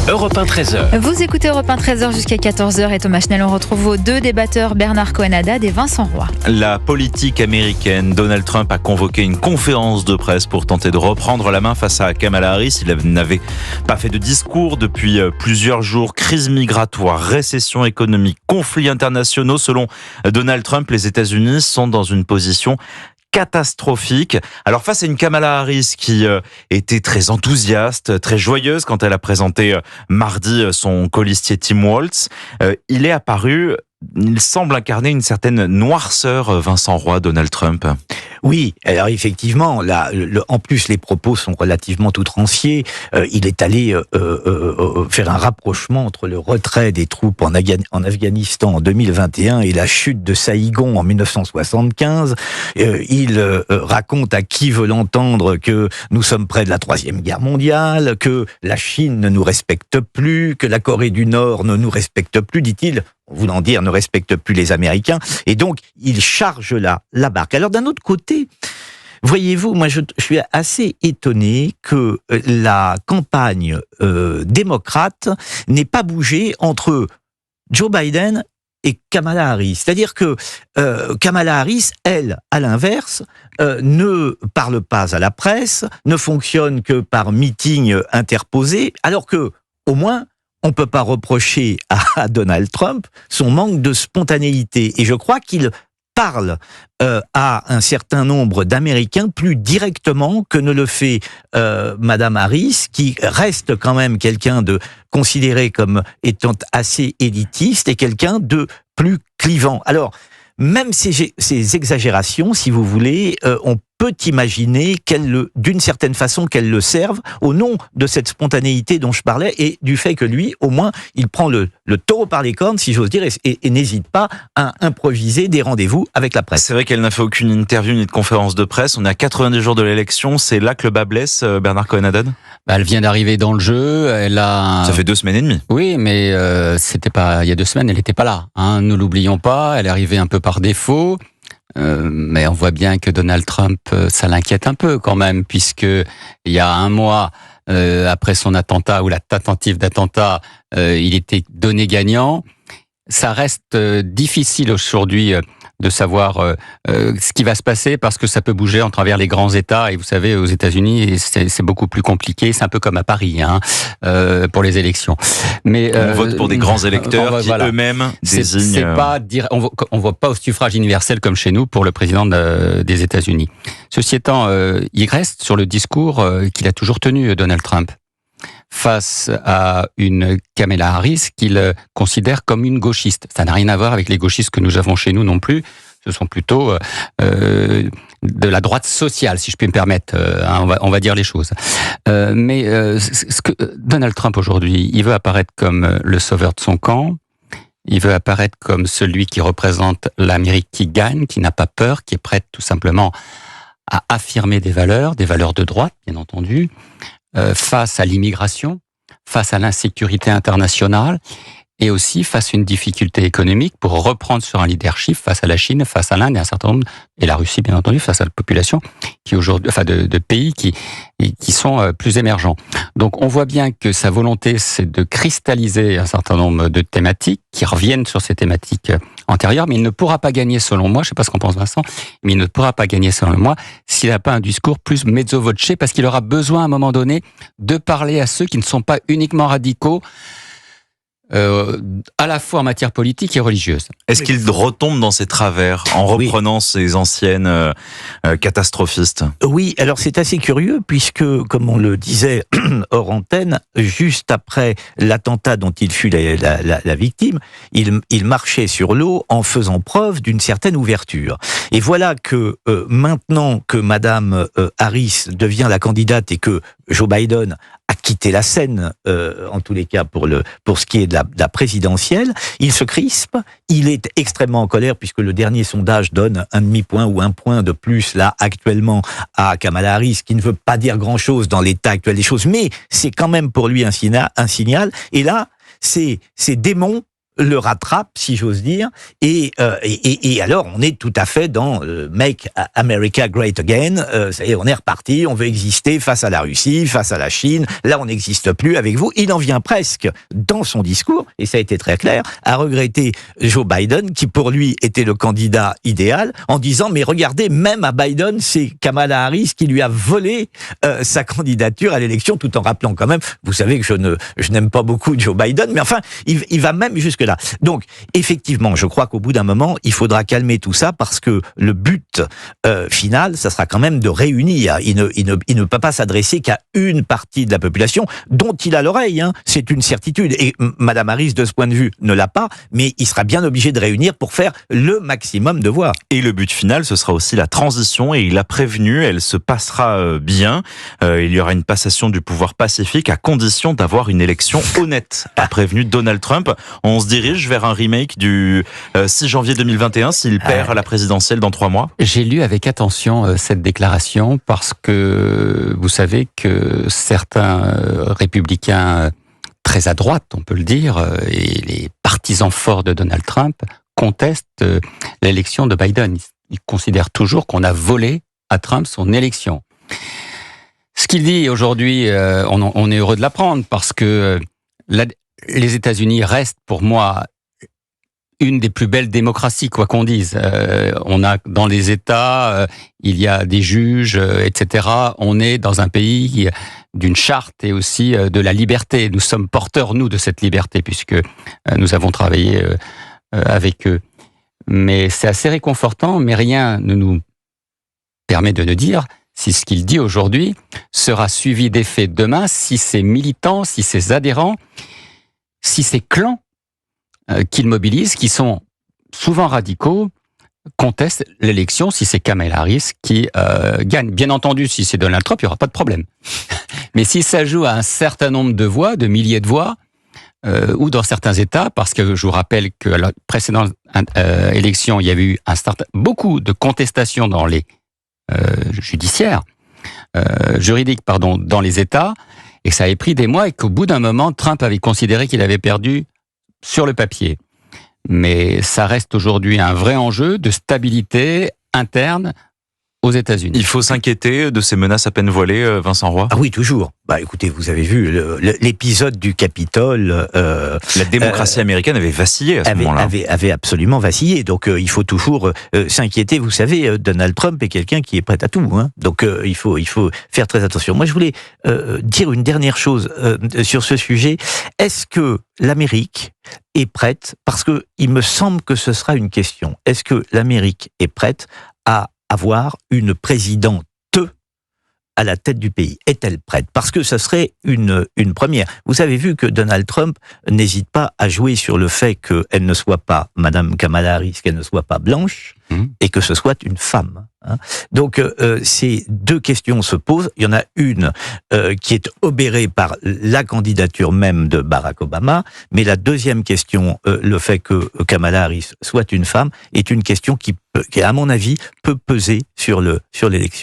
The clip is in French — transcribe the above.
Europe 1 13h. Vous écoutez Europe 1 13h jusqu'à 14h et Thomas Schnell, on retrouve vos deux débatteurs Bernard Cohen-Haddad et Vincent Roy. La politique américaine, Donald Trump a convoqué une conférence de presse pour tenter de reprendre la main face à Kamala Harris. Il n'avait pas fait de discours depuis plusieurs jours. Crise migratoire, récession économique, conflits internationaux. Selon Donald Trump, les États-Unis sont dans une position catastrophique. Alors face à une Kamala Harris qui était très enthousiaste, très joyeuse quand elle a présenté mardi son colistier Tim Walz, il est apparu, il semble incarner une certaine noirceur, Vincent Roy, Donald Trump. Oui, alors effectivement, là, en plus les propos sont relativement outranciers. Il est allé faire un rapprochement entre le retrait des troupes en Afghanistan en 2021 et la chute de Saïgon en 1975. Il raconte à qui veut l'entendre que nous sommes près de la Troisième Guerre mondiale, que la Chine ne nous respecte plus, que la Corée du Nord ne nous respecte plus, dit-il, voulant dire ne respecte plus les Américains, et donc il charge la barque. Alors d'un autre côté, voyez-vous, moi je suis assez étonné que la campagne démocrate n'ait pas bougé entre Joe Biden et Kamala Harris. C'est-à-dire que Kamala Harris, elle, à l'inverse, ne parle pas à la presse, ne fonctionne que par meeting interposé, alors que, au moins, on ne peut pas reprocher à Donald Trump son manque de spontanéité. Et je crois qu'il parle à un certain nombre d'Américains plus directement que ne le fait Madame Harris, qui reste quand même quelqu'un de considéré comme étant assez élitiste et quelqu'un de plus clivant. Alors, même ces exagérations, si vous voulez, on peut imaginer d'une certaine façon qu'elles le servent au nom de cette spontanéité dont je parlais et du fait que lui, au moins, il prend le taureau par les cornes, si j'ose dire, et n'hésite pas à improviser des rendez-vous avec la presse. C'est vrai qu'elle n'a fait aucune interview ni de conférence de presse. On est à 90 jours de l'élection. C'est là que le bas blesse, Bernard Cohen-Haddad ? Elle vient d'arriver dans le jeu. Ça fait 2 semaines et demie. Oui, mais c'était pas il y a 2 semaines. Elle n'était pas là. Hein, ne l'oublions pas. Elle est arrivée un peu par défaut. Mais on voit bien que Donald Trump, ça l'inquiète un peu quand même, puisque il y a un mois après son attentat ou la tentative d'attentat, il était donné gagnant. Ça reste difficile aujourd'hui de savoir ce qui va se passer parce que ça peut bouger en travers les grands États et vous savez aux États-Unis c'est beaucoup plus compliqué, c'est un peu comme à Paris pour les élections. Mais on vote pour des grands électeurs qui eux-mêmes désignent. C'est pas dire on voit pas au suffrage universel comme chez nous pour le président des États-Unis. Ceci étant, il reste sur le discours qu'il a toujours tenu Donald Trump face à une Kamala Harris qu'il considère comme une gauchiste. Ça n'a rien à voir avec les gauchistes que nous avons chez nous non plus. Ce sont plutôt de la droite sociale, si je puis me permettre. On va dire les choses. Mais ce que Donald Trump aujourd'hui, il veut apparaître comme le sauveur de son camp. Il veut apparaître comme celui qui représente l'Amérique qui gagne, qui n'a pas peur, qui est prête tout simplement à affirmer des valeurs de droite, bien entendu, face à l'immigration, face à l'insécurité internationale et aussi face à une difficulté économique pour reprendre sur un leadership face à la Chine, face à l'Inde et un certain nombre, et la Russie bien entendu, face à la population qui aujourd'hui, de pays qui sont plus émergents. Donc on voit bien que sa volonté c'est de cristalliser un certain nombre de thématiques qui reviennent sur ces thématiques antérieures, mais il ne pourra pas gagner selon moi, je ne sais pas ce qu'en pense Vincent, mais il ne pourra pas gagner selon moi s'il n'a pas un discours plus mezzo voce, parce qu'il aura besoin à un moment donné de parler à ceux qui ne sont pas uniquement radicaux, à la fois en matière politique et religieuse. Est-ce qu'il retombe dans ses travers en reprenant ses anciennes catastrophistes ? Oui, alors c'est assez curieux puisque, comme on le disait hors antenne, juste après l'attentat dont il fut la victime, il marchait sur l'eau en faisant preuve d'une certaine ouverture. Et voilà que maintenant que Madame Harris devient la candidate et que Joe Biden a quitté la scène, en tous les cas pour ce qui est de la présidentielle, il se crispe, il est extrêmement en colère puisque le dernier sondage donne 1,5 point ou 1 point de plus là actuellement à Kamala Harris, qui ne veut pas dire grand-chose dans l'état actuel des choses, mais c'est quand même pour lui un signal. Et là, ces démons le rattrape, si j'ose dire, et alors on est tout à fait dans Make America Great Again, c'est-à-dire on est reparti, on veut exister face à la Russie, face à la Chine, là on n'existe plus avec vous. Il en vient presque, dans son discours, et ça a été très clair, à regretter Joe Biden, qui pour lui était le candidat idéal, en disant, mais regardez, même à Biden, c'est Kamala Harris qui lui a volé sa candidature à l'élection, tout en rappelant quand même, vous savez que je n'aime pas beaucoup Joe Biden, mais enfin, il va même jusque-là. Donc, effectivement, je crois qu'au bout d'un moment, il faudra calmer tout ça, parce que le but final, ça sera quand même de réunir. Il ne peut pas s'adresser qu'à une partie de la population, dont il a l'oreille, hein. C'est une certitude. Et Madame Harris, de ce point de vue, ne l'a pas, mais il sera bien obligé de réunir pour faire le maximum de voix. Et le but final, ce sera aussi la transition, et il a prévenu, elle se passera bien. Il y aura une passation du pouvoir pacifique à condition d'avoir une élection honnête, a prévenu Donald Trump. On se dirige vers un remake du 6 janvier 2021 s'il perd la présidentielle dans 3 mois. J'ai lu avec attention cette déclaration parce que vous savez que certains républicains très à droite, on peut le dire, et les partisans forts de Donald Trump contestent l'élection de Biden. Ils considèrent toujours qu'on a volé à Trump son élection. Ce qu'il dit aujourd'hui, on est heureux de l'apprendre parce que les États-Unis restent pour moi une des plus belles démocraties, quoi qu'on dise. On a dans les États, il y a des juges, etc. On est dans un pays d'une charte et aussi de la liberté. Nous sommes porteurs, nous, de cette liberté, puisque nous avons travaillé avec eux. Mais c'est assez réconfortant, mais rien ne nous permet de nous dire si ce qu'il dit aujourd'hui sera suivi d'effet demain, si ces militants, si ces adhérents, si ces clans qu'il mobilise, qui sont souvent radicaux, contestent l'élection si c'est Kamala Harris qui gagne. Bien entendu, si c'est Donald Trump, il n'y aura pas de problème. Mais si ça joue à un certain nombre de voix, de milliers de voix, ou dans certains États, parce que je vous rappelle que à la précédente élection, il y avait eu beaucoup de contestations dans les juridiques, dans les États, et ça avait pris des mois, et qu'au bout d'un moment, Trump avait considéré qu'il avait perdu sur le papier. Mais ça reste aujourd'hui un vrai enjeu de stabilité interne aux États-Unis. Il faut s'inquiéter de ces menaces à peine voilées, Vincent Roy? Ah oui, toujours. Bah écoutez, vous avez vu l'épisode du Capitole. La démocratie américaine avait vacillé à ce moment-là. Avait absolument vacillé. Donc il faut toujours s'inquiéter. Vous savez, Donald Trump est quelqu'un qui est prêt à tout. Hein. Donc il faut faire très attention. Moi, je voulais dire une dernière chose sur ce sujet. Est-ce que l'Amérique est prête? Parce que il me semble que ce sera une question. Est-ce que l'Amérique est prête à avoir une présidente à la tête du pays? Est-elle prête? Parce que ça serait une première. Vous avez vu que Donald Trump n'hésite pas à jouer sur le fait qu'elle ne soit pas Madame Kamala Harris, qu'elle ne soit pas blanche, et que ce soit une femme. Hein. Donc ces deux questions se posent. Il y en a une qui est obérée par la candidature même de Barack Obama, mais la deuxième question, le fait que Kamala Harris soit une femme, est une question qui à mon avis, peut peser sur l'élection.